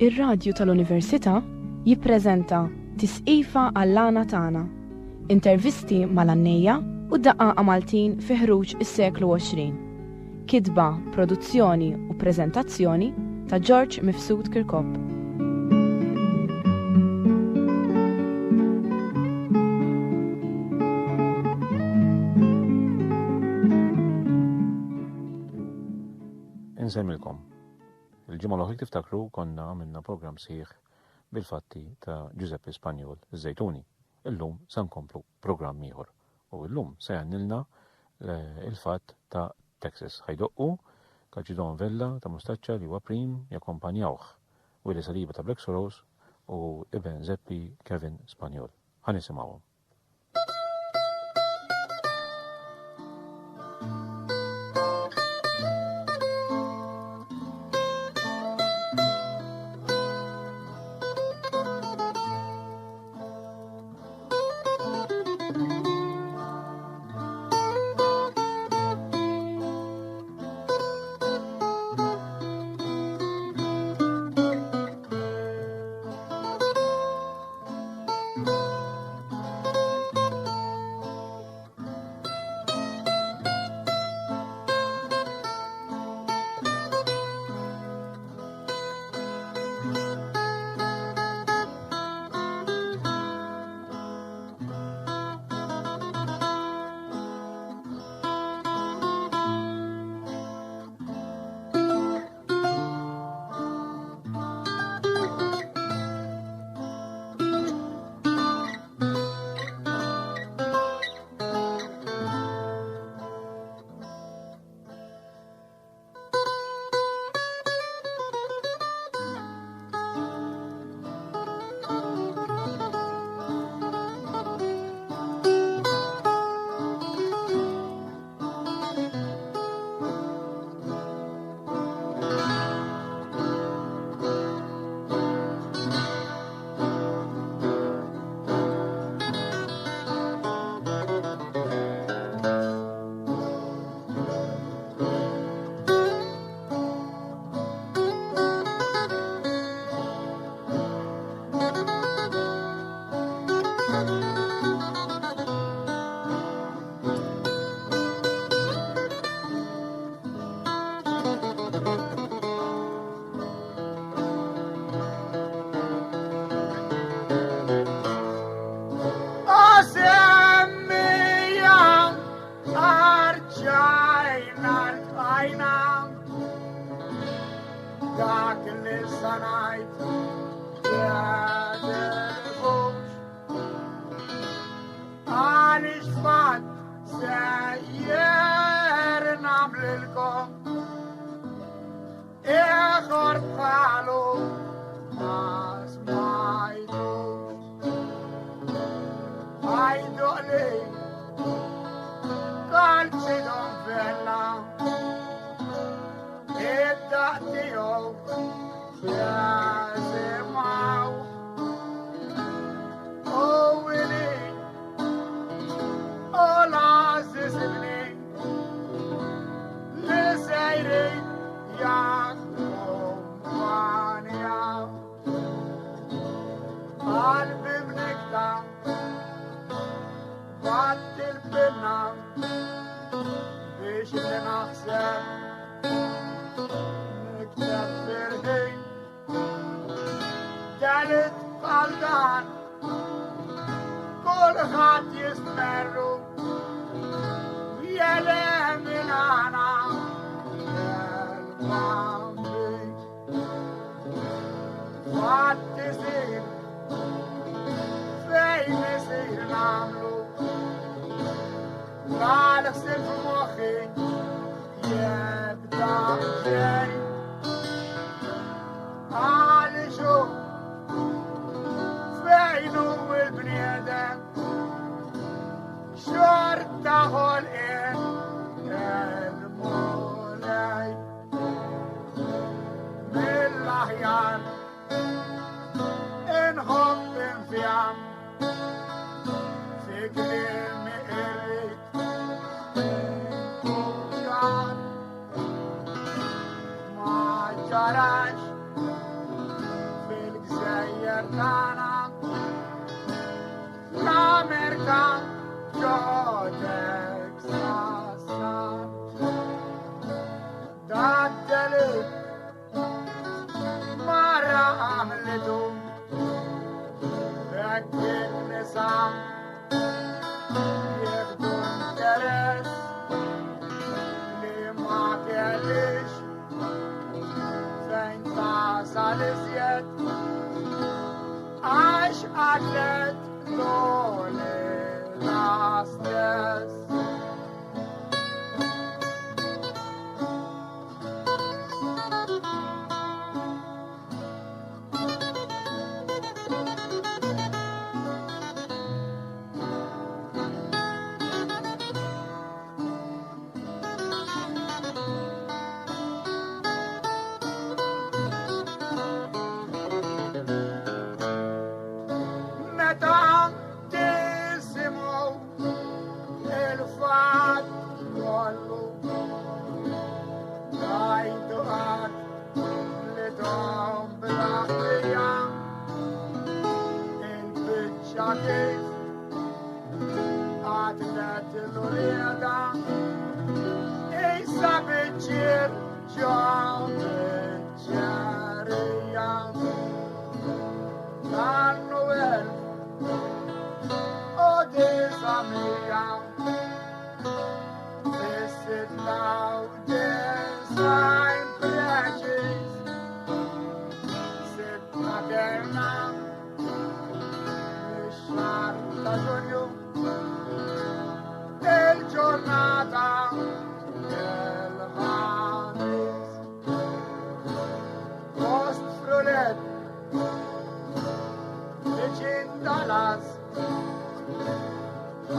Ir-Radju tal-Università jippreżenta Tisqifa għall-għana tagħna. Intervisti mal-għannejja u daqqa Maltin fi ħruġ is-seklu 20. Kitba, produzzjoni u preżentazzjoni ta' George Mifsud Kirkop. Insemmilkom. Il-ġimgħa l-oħra tiftakru konna għamilna programm sħiħ bil-fatti ta' Giuseppe Spanjol iż-Żejtuni. Illum se nkomplu programm ieħor u llum se jgħannilna il-fatt ta' Texas ħajdoqqu Kaġidon Vella ta' Mustaċċa li huwa prim jakkompanjawh Willy Saliba ta' Black Sorrows u Ibn Zeppi Kevin Spanjol. Ħanisimgħuhom.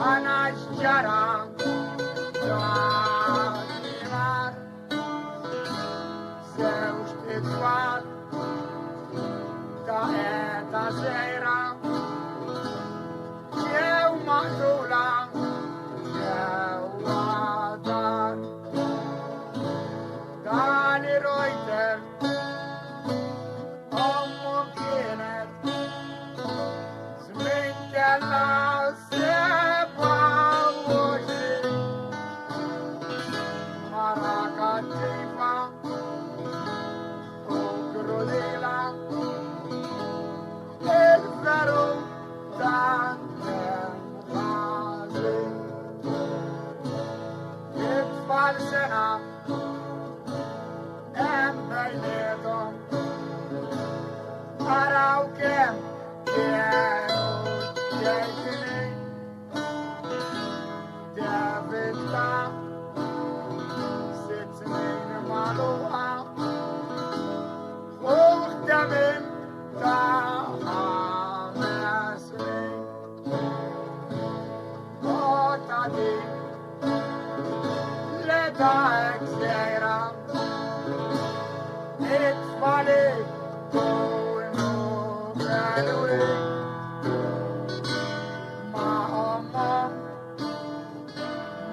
أنا الشجرة دائما زوج أطفال دائرة صغيرة جو مقتولة جوادر داني رويتر أمه كانت زمن كلا سبعة وعشرين مرة كتيفة وكروديلا الفرو تانتن غازي يطفال سنة أم بيناتهم أراو كم كانوا جايتني دافتا 6 سنين مالوها وخدمن تا 5 سنين وطادي لداك زيرا اطفالي كونو قالولي ما أمم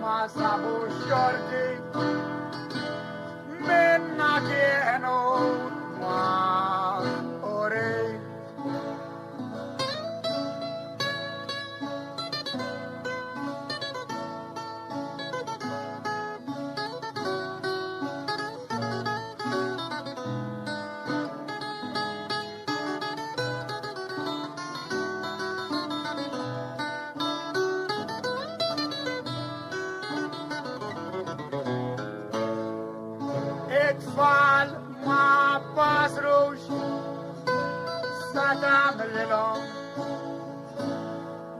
ما سابو شرطي منا كانوا ما أريد اطفال ما بصروش صدام لهم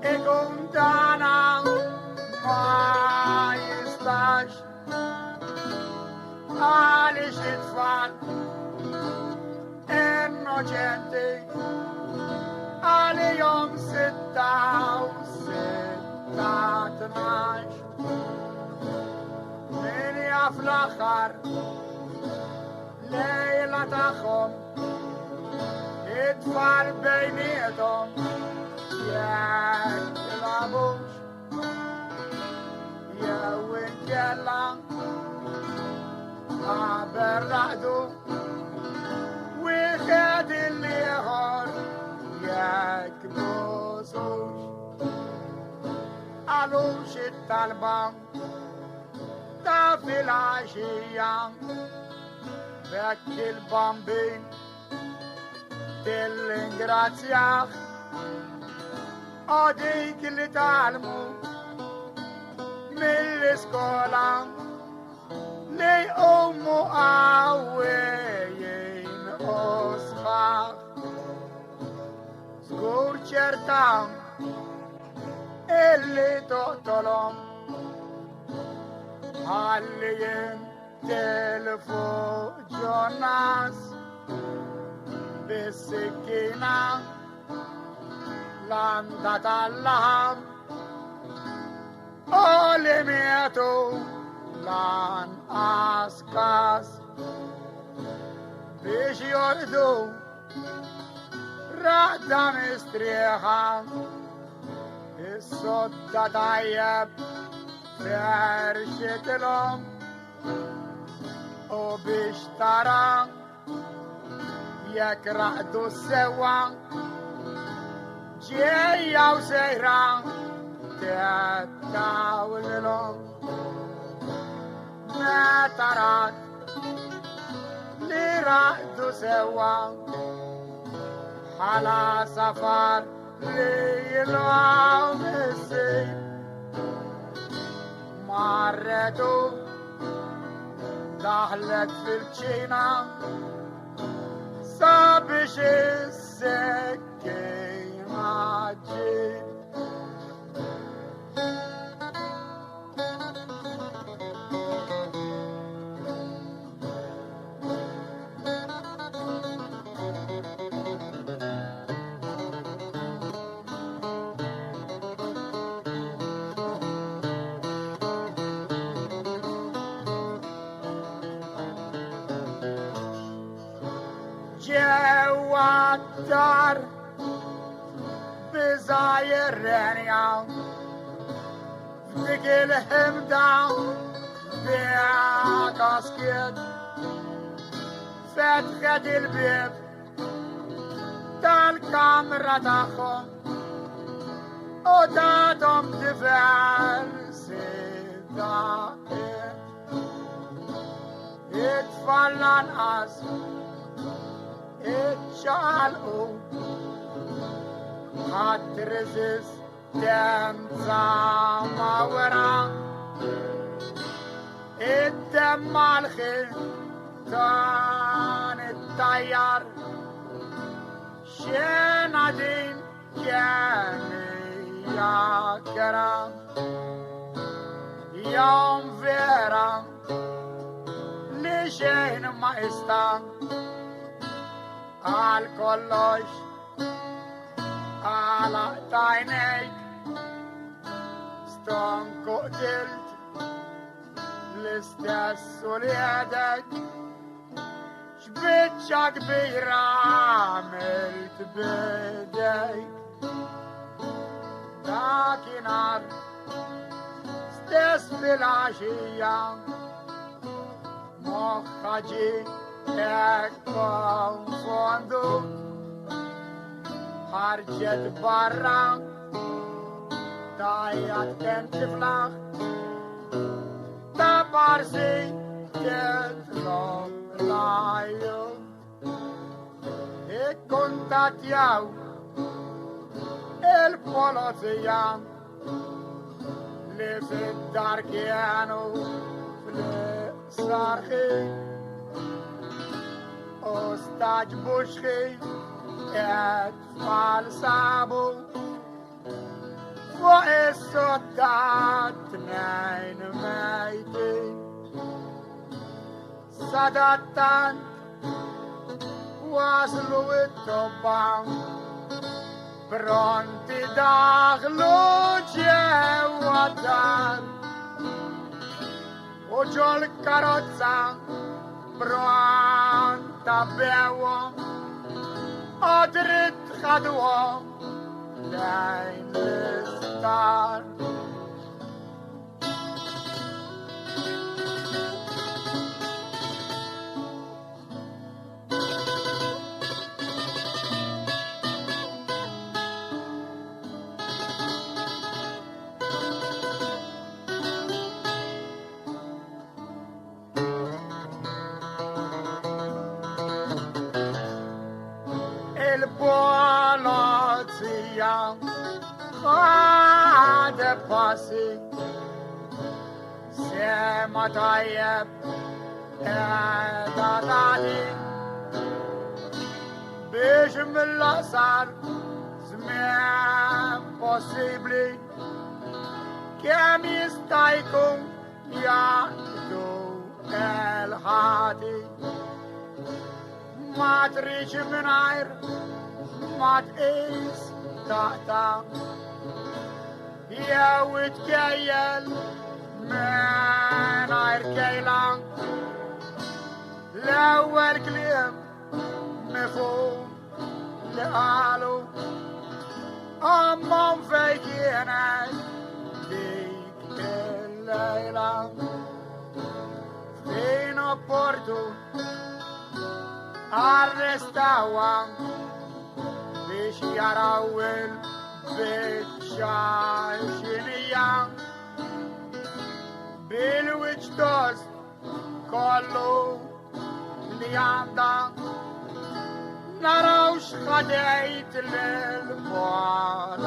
اقوم دانا ما يستاش عليش اطفال انوجنتي عليهم 6 و6 12 من يفلخر ليلة أخهم اطفال بينيتهم يلعبوش يا وين كلا عبر رعدو وخد اللي غار يكبسوش علوش الطلبة في العشية بك البامبين dell'ingraziar أديك اللي تعلموا من السكولا لي أمو قويين أصخاخ سكور شرطان اللي تقتلهم حاليين تلفو جوناس بالسكينة لندت اللحم اللي ماتوا لان أسكاس بيش يردوا رعدة مستريحة الصدى طيب فرشة لهم وبيشترى يكرهدوا سوا جاية وسيرة تتاول لهم ما ترات لرعدوا سوا على سفر ليلوم السيد مرتوا دخلت في الجينا صابش السكين عجيب għattar bizajr renja f'dik il-ħimda bija kaskiet fetħet il-bib tal-kamra tagħhom u tatom diversi daqiet it-tfal lanqas iċċaqalqu ħadd reżistenza ma wera id-demm mal-ħitan it-tajjar xena din kemm hija kera jawm vera li xejn ma ista għal kollox għal tajnejk stonku qtilt l-istess u li għedek xbitċa kbira għamilt bidejk dakinhar stess fil-għaxija moħħa ġi ekkom fondu ħarġet barra tajjat kem tiflaħ ta' parsi titlob lajju ikkuntattjaw il-polizija li fid-dar kienu fl-sarħi u staġbu xħi it-tfal sabu fuq is-soddat tnejn mejtin sadattant waslu it-tobba pronti daħlu ġewwa dar u ġol karozza pronta bewhom u dritt ħadwhom lejn l-isptar. Il-polizija ħade passi sema tajjeb edha tagħti biex mill-aqsar żmien possibbli kemm jista' jkun jaqdu il-ħati ma tridx mingħajr ma tqis taqta jew itkejjel mingħajr kejla l-ewwel kliem mifhum li qalu ammhom fejn kienet dik il-lejla fejn opportun arrestawa biex jaraw il-bicċa xinija bil-wiċ tost kollu li għanda naraw xħadejt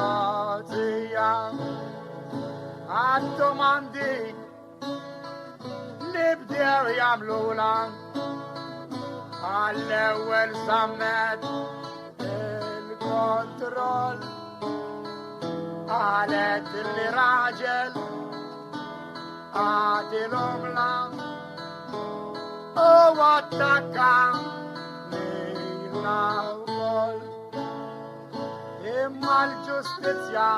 l-polizija għad-domandi li bdew jamlula għall-ewwel sammet il-kontroll għalet li raġel għadilhom lan u attakka lilna wkoll imma l-ġustizzja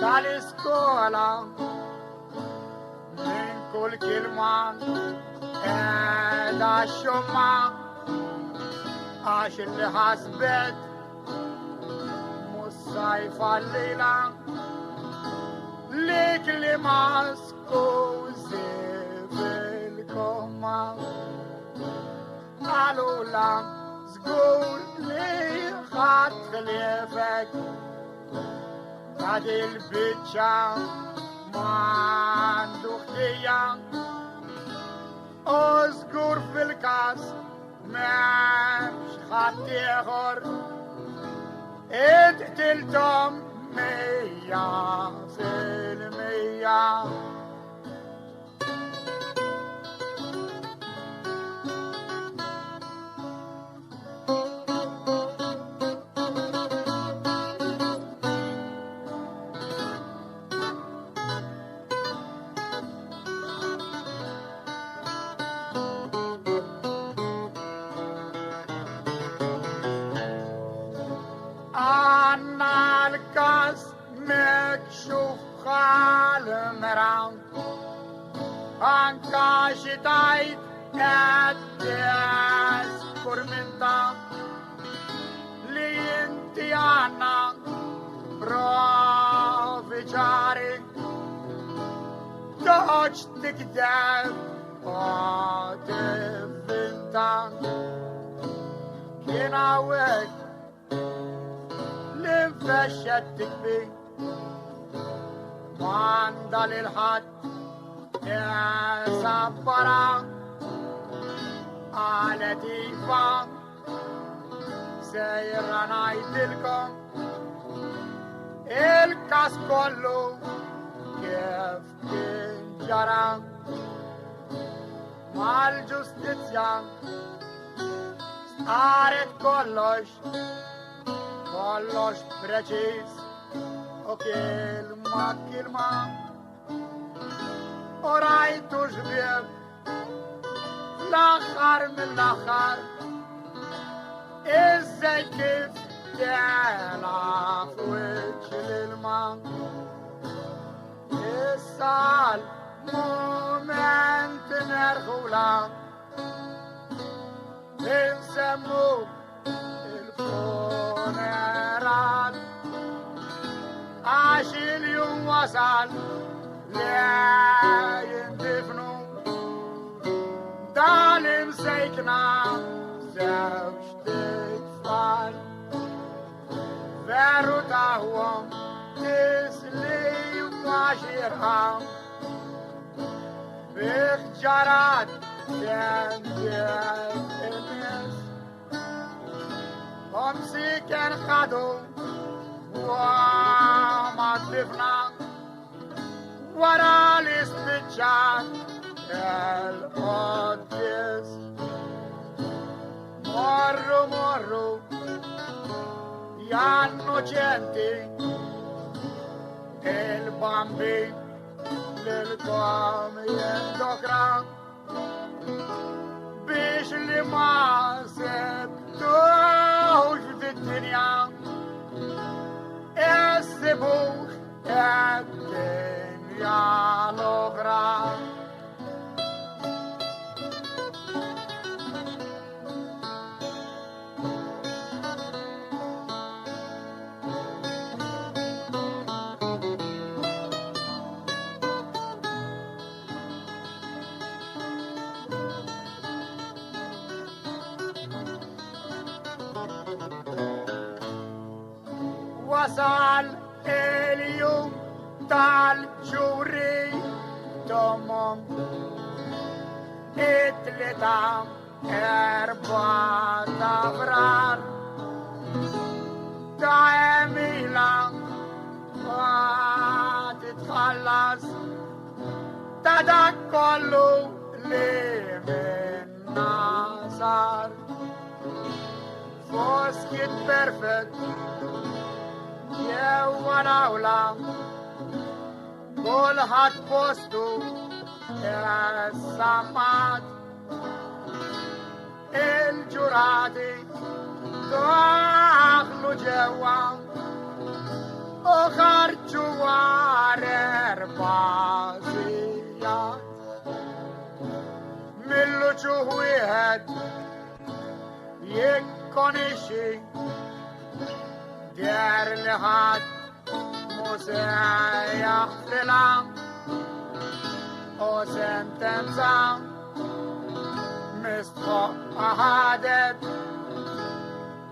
tal-iskola minn kull kilma edha xumma عاش اللي حسبت مصايفة الليلة ليك اللي ماسكو زيف الكومة قالوا لا زقول لي خط خليفك هادي البيتشا ما عنده اختيار اذكر في الكاس مش خط يغر اتقتلتم 100%. Ancașitai etes curminta Lintiana proficiare Toci tikdev poate vinta Kinawek linfeshet tikbi Manda lilħat يا سفرة على ديفا سير نايدلكم الكاس كله كيف تنجرى مع الجستيزيا صارت كلش بريتشيز وكلمة ورأيت جبيب الآخر من الآخر ازاي كيف تعلى في وجه الماء السال مومنت نرغولا بنسموه الفونرال عاشي اليوم وصل لا يندفنوا دالم سيكنا زوج تكفال فارو تاهوام تسلي وعشيرها بخجارات تنجل الناس هم سيكن خدو وما تفنى ورا الاستجاب القدس مروا يا نوجنتي البامبي للقوم يندقرا بيش اللي ما سبتوش في الدنيا السبوخ الدنيا لغرا وصل اليوم تعال جوري تمام اتلتا اربعة افرار تعميلا وتتخلص تدكلوا لي من نظر فوسكت بيرفكت يا وناولا كل هات بوستو يا سامات الجرادي داخلو جوا وخرجوا عرر بازيات ملو جوهيهات يك konnishi der lehat musaya filam o sentenza mistro ahadet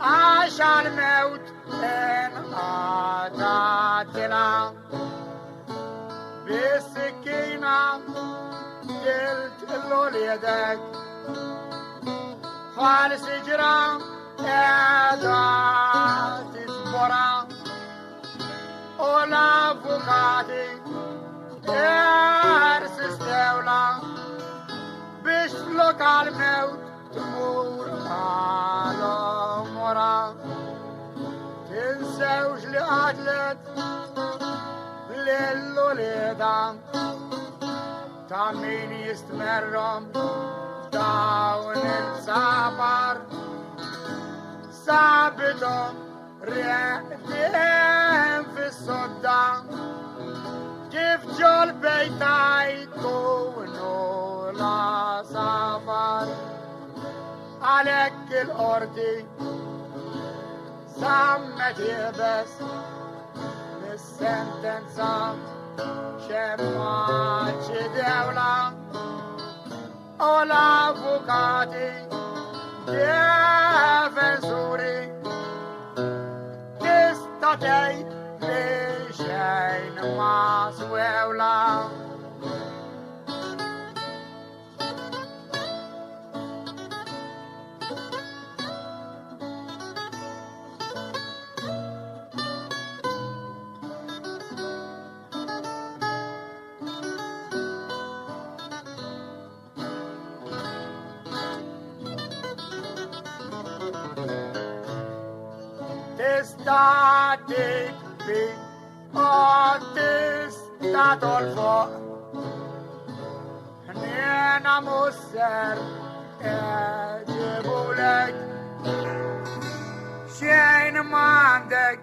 عشان موت إن قطعتنا بالسكينة قلت له ليدك خالص جرا إعداد تسبرا ولا فقاتي إرس استولى بشلوك على الموت تمور على مرا تنسوش لأجلت للوليدا تامين يستمرهم داون السفر ثابتهم ريحتهم في الصدام كيف جول بيتاي كونوا لا سفر عليك الأرضي سمت يبس للسنتنسا شمات دولة أولا فوقاتي ديفن سوري تستطيع لشين ما سويولا تستعتق بي تستطول فوق حنينا مصر اجيبولك شين ما عندك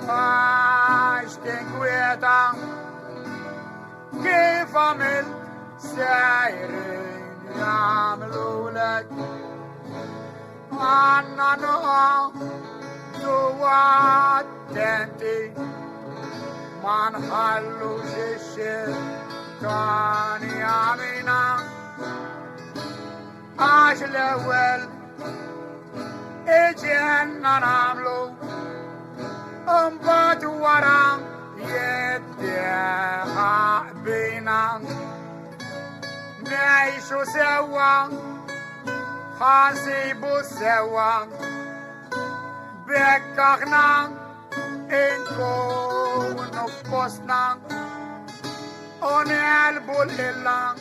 عشتك ويتا كيف عملت سايرين يعملولك عنا نقع واتنتي ما نحلوش الشر كان يعمينا عاش الأول اجينا نعملو انبات ورا يديها بينا نعيشو سوا حاسبو سوا بكخنا إنكون فوسنا ونقلبو لله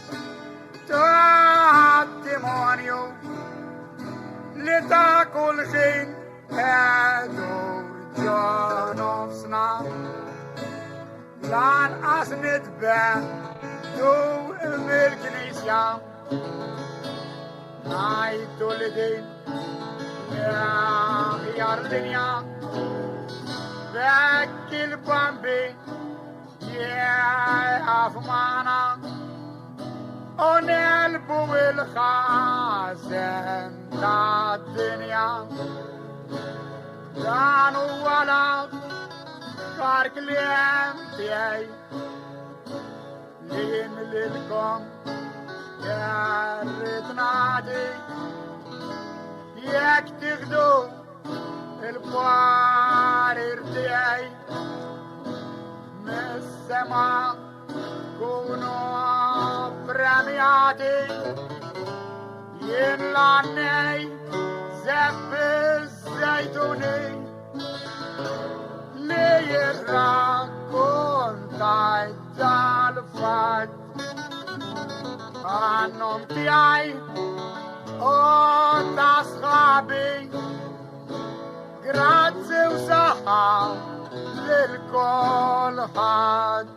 تاتيمونيو لتاكل خين هادو جانوفسنا لان أسند بان دو الملكنيسيا نايتو لدين يا الدنيا ذاك البامبي يا أفمانا ونقلبو الخازن تا الدنيا كانوا ولا فارق ليم تياي لين للكم يا ريتنادي ياك تاخدو البارير تاعي من السما كونوا برمياتي يملعني زب الزيتوني ليرا كنت الفات عنهم تاعي أصحابي grazie وصحة للكل حد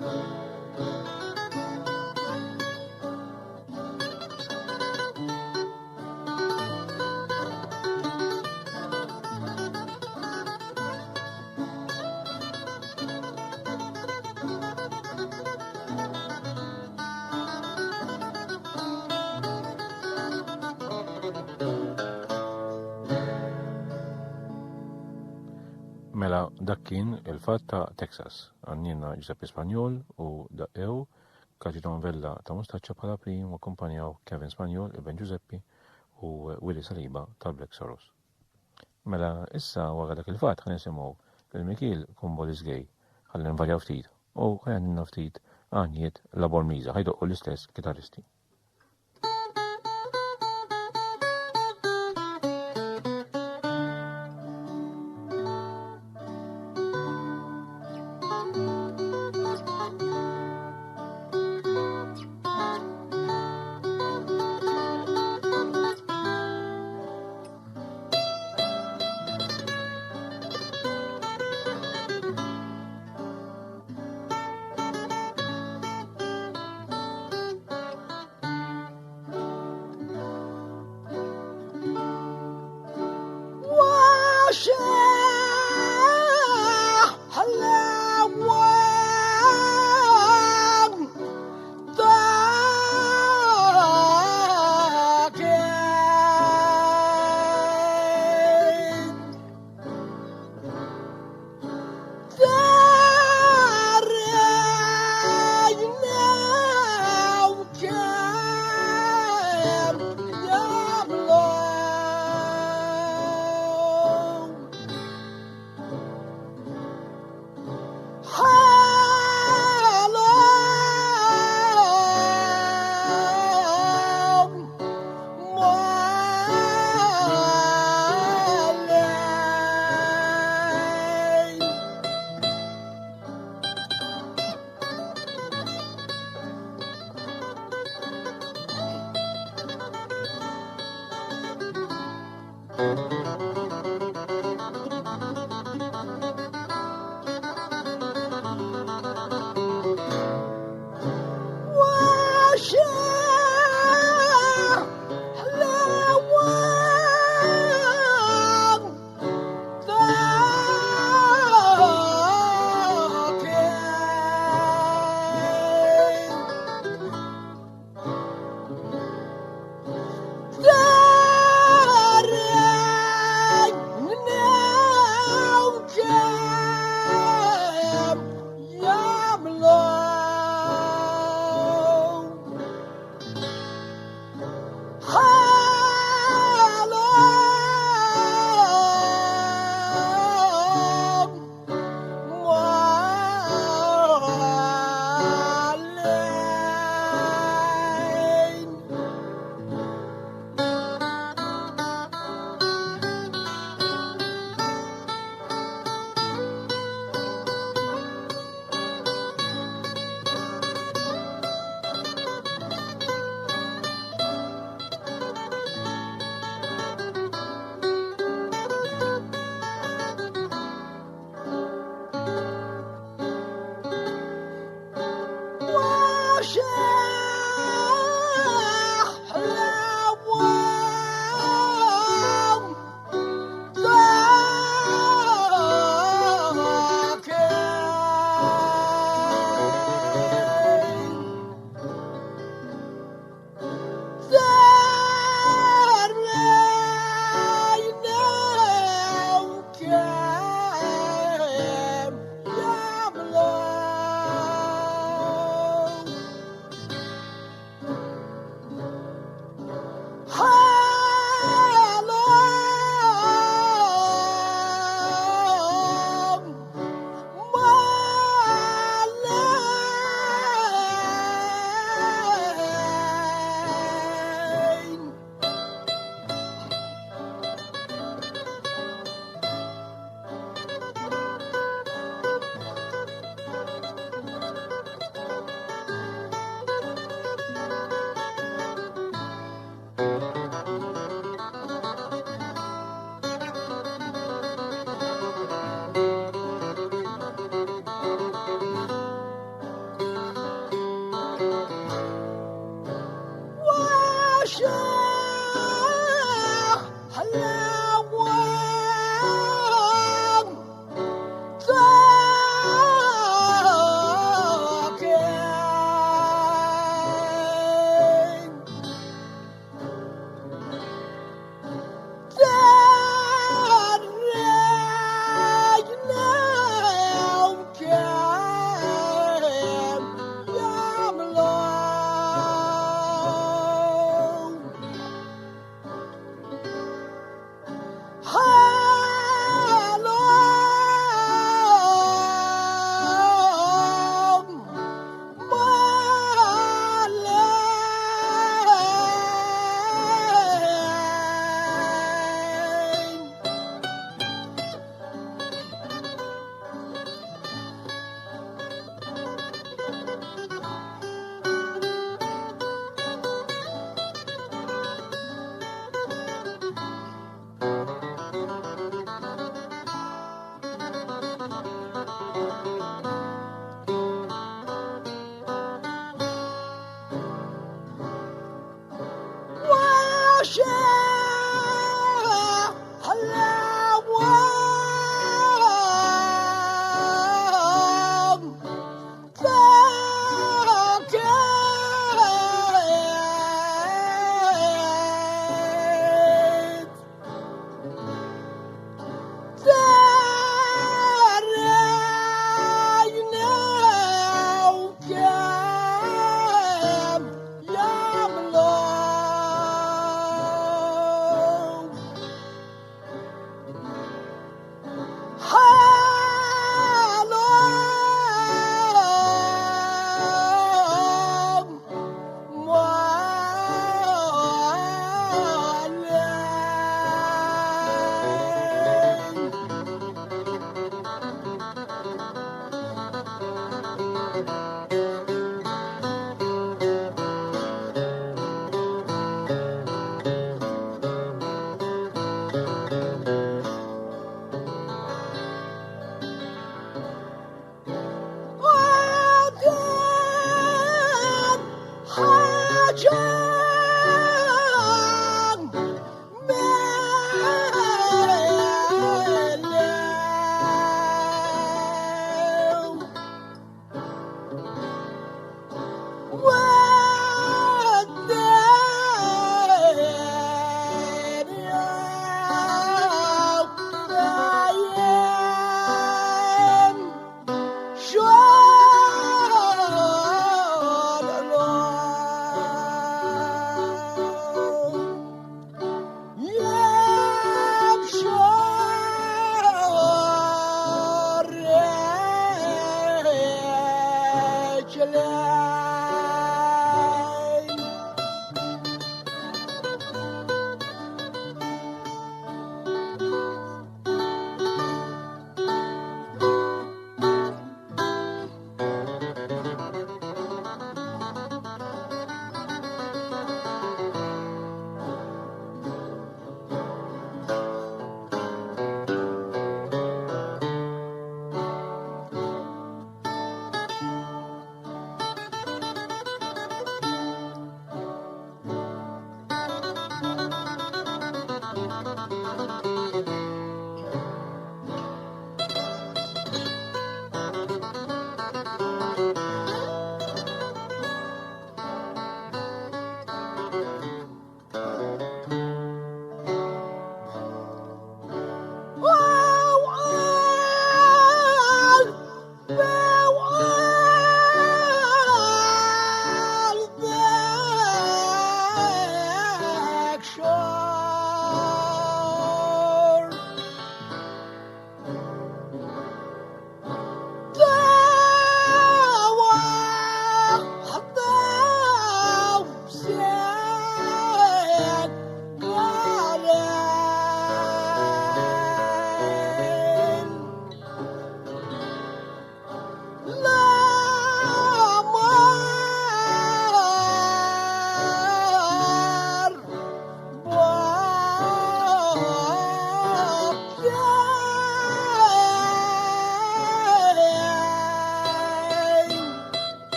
Mela dak kien il-fatt ta' Texas. Għannina Giuseppe Spanjol u daqqew kaġinovella ta' Mustaċċa bħala prim u kumpanjaw Kevin Spanjol, Ibn Giuseppe u Willy Saliba ta' Black Soros. Mela issa wara dak il-fatt ħan nisimgħu il-Mikil Kumbolis Gay ħalli nvarjaw ftit u ħajja ftit għanjiet labor miża ħajdoqqu l-istess kitaristi.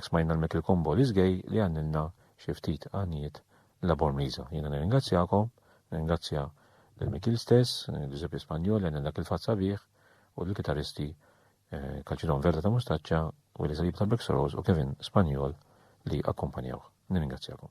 Hawnhekk smajna l-Mikil Kombo l-Iżgej li għannilna xi ftit għanijiet labor miża. Jiena nirringrazzjakom, nirringrazzja l-Mikil stess, Giuseppe Spanjol, għannilna il-Fatt Sabiħ u l-kitaristi Calcidon Verda ta' Mustaċċa, Willy Salib ta' Brexoros u Kevin Spanjol li akkompanjaw. Nirringrazzjakom.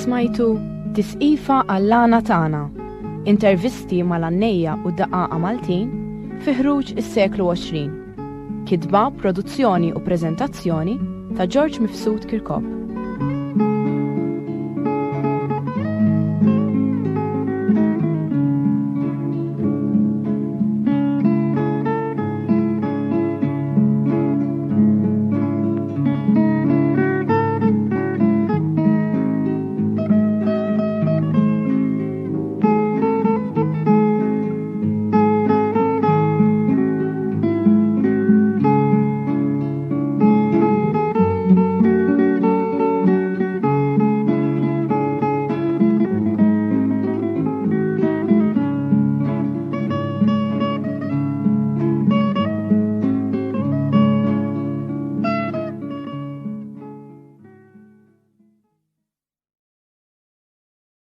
Smajtu Tisqifa għall-Lana Tana, intervisti mal-Annejja u d-Daqaqa Maltin fi ħruġ is-seklu 20. Kitba, produzzjoni u preżentazzjoni ta' George Mifsud Kirkop.